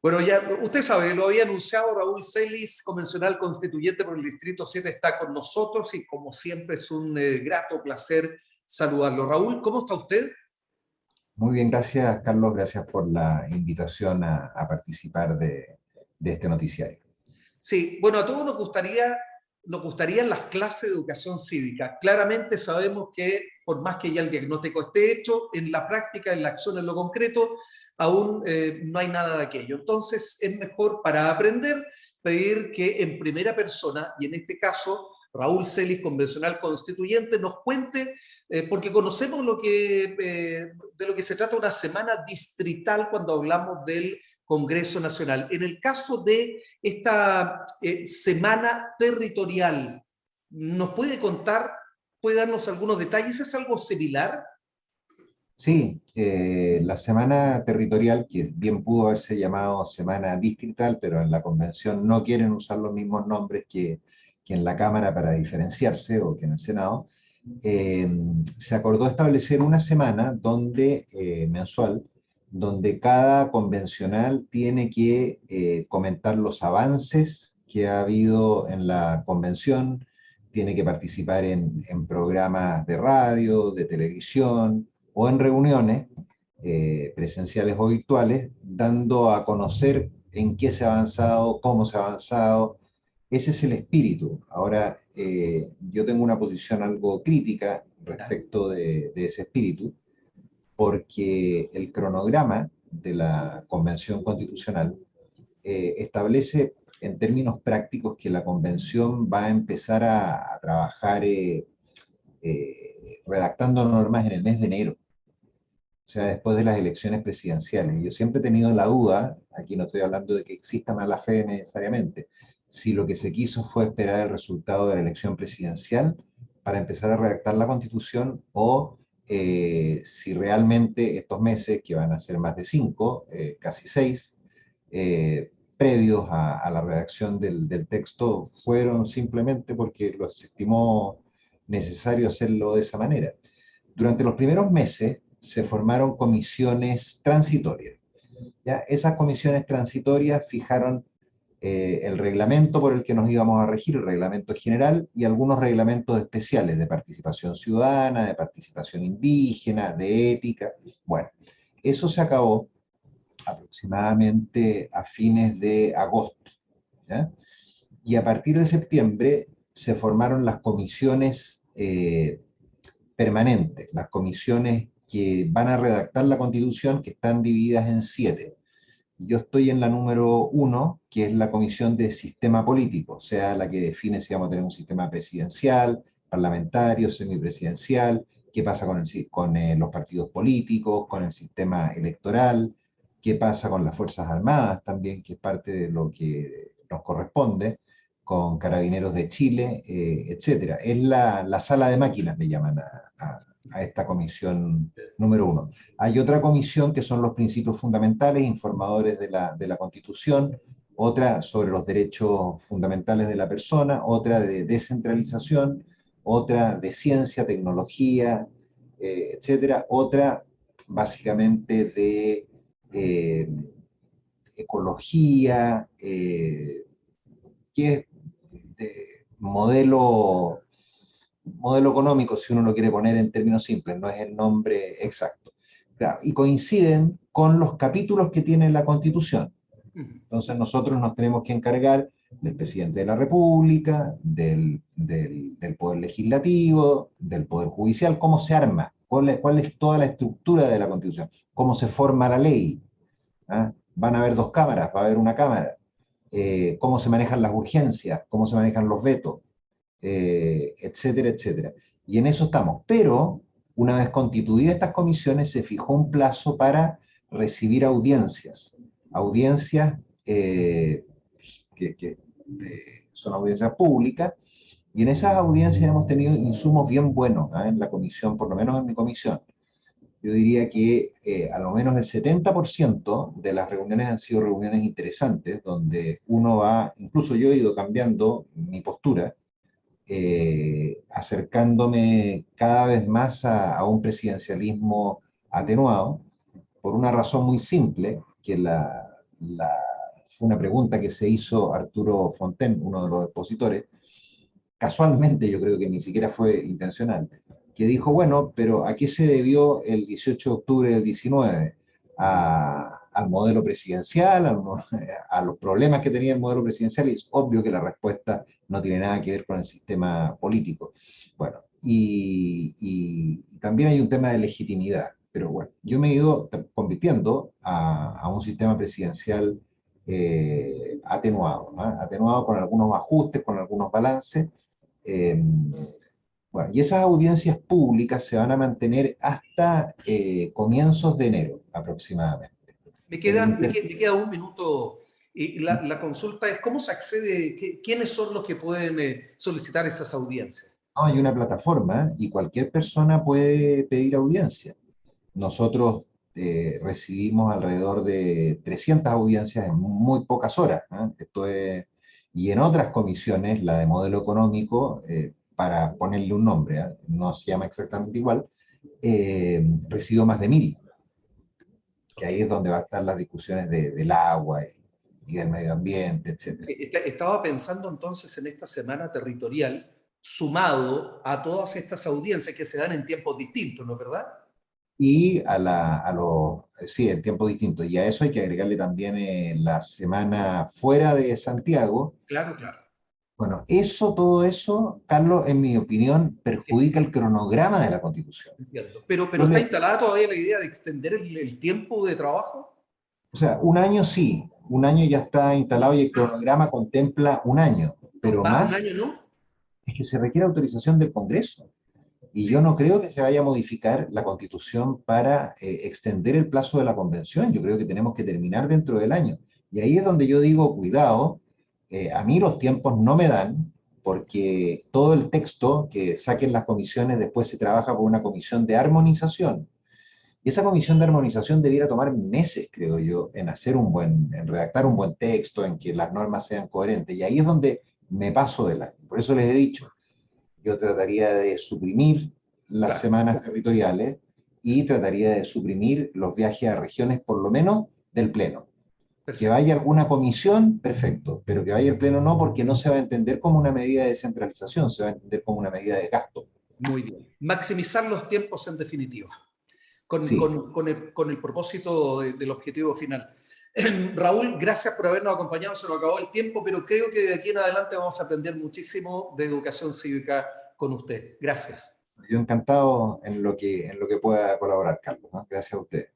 Bueno, ya usted sabe, lo había anunciado Raúl Celis, convencional constituyente por el Distrito 7, está con nosotros y como siempre es un grato placer saludarlo. Raúl, ¿cómo está usted? Muy bien, gracias Carlos, gracias por la invitación a participar de este noticiario. Sí, bueno, a todos nos gustarían las clases de educación cívica. Claramente sabemos que por más que ya el diagnóstico esté hecho, en la práctica, en la acción, en lo concreto, aún no hay nada de aquello. Entonces es mejor para aprender pedir que en primera persona, y en este caso Raúl Celis, convencional constituyente, nos cuente, porque conocemos de lo que se trata una semana distrital cuando hablamos del Congreso Nacional. En el caso de esta semana territorial, ¿nos puede contar, puede darnos algunos detalles? ¿Es algo similar? Sí, la semana territorial, que bien pudo haberse llamado semana distrital, pero en la convención no quieren usar los mismos nombres que en la Cámara para diferenciarse, o que en el Senado, eh, se acordó establecer una semana mensual, donde cada convencional tiene que comentar los avances que ha habido en la convención, tiene que participar en programas de radio, de televisión o en reuniones presenciales o virtuales, dando a conocer en qué se ha avanzado, cómo se ha avanzado. Ese es el espíritu. Ahora, yo tengo una posición algo crítica respecto de ese espíritu, porque el cronograma de la Convención Constitucional establece en términos prácticos que la Convención va a empezar a trabajar redactando normas en el mes de enero, o sea, después de las elecciones presidenciales. Yo siempre he tenido la duda, aquí no estoy hablando de que exista mala fe necesariamente, si lo que se quiso fue esperar el resultado de la elección presidencial para empezar a redactar la Constitución, o si realmente estos meses, que van a ser más de 5, casi 6, previos a la redacción del texto, fueron simplemente porque lo se estimó necesario hacerlo de esa manera. Durante los primeros meses se formaron comisiones transitorias. ¿Ya? Esas comisiones transitorias fijaron el reglamento por el que nos íbamos a regir, el reglamento general, y algunos reglamentos especiales de participación ciudadana, de participación indígena, de ética. Bueno, eso se acabó aproximadamente a fines de agosto, ¿ya? Y a partir de septiembre se formaron las comisiones permanentes, las comisiones que van a redactar la Constitución, que están divididas en 7. Yo estoy en la número 1, que es la comisión de sistema político, o sea, la que define si vamos a tener un sistema presidencial, parlamentario, semipresidencial, qué pasa con los partidos políticos, con el sistema electoral, qué pasa con las Fuerzas Armadas también, que es parte de lo que nos corresponde, con Carabineros de Chile, etcétera. Es la sala de máquinas, le llaman a esta comisión número 1. Hay otra comisión que son los principios fundamentales, informadores de la Constitución, otra sobre los derechos fundamentales de la persona, otra de descentralización, otra de ciencia, tecnología, etcétera, otra básicamente de ecología, que es de modelo económico, si uno lo quiere poner en términos simples, no es el nombre exacto. Claro, y coinciden con los capítulos que tiene la Constitución. Entonces nosotros nos tenemos que encargar del presidente de la República, del Poder Legislativo, del Poder Judicial, cómo se arma, cuál es toda la estructura de la Constitución, cómo se forma la ley. ¿Ah? Van a haber 2 cámaras, va a haber una cámara, cómo se manejan las urgencias, cómo se manejan los vetos, etcétera, etcétera. Y en eso estamos. Pero una vez constituidas estas comisiones, se fijó un plazo para recibir audiencias. Audiencias que son audiencias públicas, y en esas audiencias hemos tenido insumos bien buenos, ¿eh? En la comisión, por lo menos en mi comisión. Yo diría que a lo menos el 70% de las reuniones han sido reuniones interesantes, donde uno va, incluso yo he ido cambiando mi postura, acercándome cada vez más a un presidencialismo atenuado, por una razón muy simple, que la fue una pregunta que se hizo Arturo Fonten, uno de los expositores, casualmente, yo creo que ni siquiera fue intencional, que dijo, bueno, pero ¿a qué se debió el 18 de octubre del 19? Al modelo presidencial, a los problemas que tenía el modelo presidencial, y es obvio que la respuesta no tiene nada que ver con el sistema político. Bueno, y también hay un tema de legitimidad, pero bueno, yo me he ido convirtiendo a un sistema presidencial atenuado, ¿no? Atenuado con algunos ajustes, con algunos balances. eh, bueno, y esas audiencias públicas se van a mantener hasta comienzos de enero aproximadamente. En el Me queda un minuto. Y la consulta es, ¿cómo se accede? ¿Quiénes son los que pueden solicitar esas audiencias? no, hay una plataforma y cualquier persona puede pedir audiencia. Nosotros recibimos alrededor de 300 audiencias en muy pocas horas, ¿no? Y en otras comisiones, la de modelo económico, para ponerle un nombre, ¿eh? No se llama exactamente igual, recibió más de 1000, que Ok. ahí es donde van a estar las discusiones del agua y del medio ambiente, etcétera. Estaba pensando entonces en esta semana territorial, sumado a todas estas audiencias que se dan en tiempos distintos, ¿no es verdad? Y sí, en tiempo distinto. Y a eso hay que agregarle también la semana fuera de Santiago. Claro, claro. Bueno, todo eso, Carlos, en mi opinión, perjudica el cronograma de la Constitución. Entiendo. Yo Pero ¿está le- instalada todavía la idea de extender el tiempo de trabajo? o sea, un año sí, un año ya está instalado y el Más. cronograma contempla un año, No, pero más un año, más ¿no? es que se requiere autorización del Congreso. Y yo Sí. no creo que se vaya a modificar la Constitución para extender el plazo de la convención. Yo creo que tenemos que terminar dentro del año. Y ahí es donde yo digo, cuidado, a mí los tiempos no me dan, porque todo el texto que saquen las comisiones después se trabaja por una comisión de armonización. Y esa comisión de armonización debiera tomar meses, creo yo, en redactar un buen texto, en que las normas sean coherentes. Y ahí es donde me paso del año. Por eso les he dicho, yo trataría de suprimir las Claro. semanas territoriales y trataría de suprimir los viajes a regiones, por lo menos del Pleno. Que Perfecto. vaya alguna comisión, perfecto, pero que vaya el Pleno no, porque no se va a entender como una medida de descentralización, se va a entender como una medida de gasto. Muy bien. Maximizar los tiempos en definitiva, Sí, con el propósito del objetivo final. Raúl, gracias por habernos acompañado. Se nos acabó el tiempo, pero creo que de aquí en adelante vamos a aprender muchísimo de educación cívica con usted. Gracias. yo encantado en lo que pueda colaborar, Carlos, ¿no? Gracias a usted.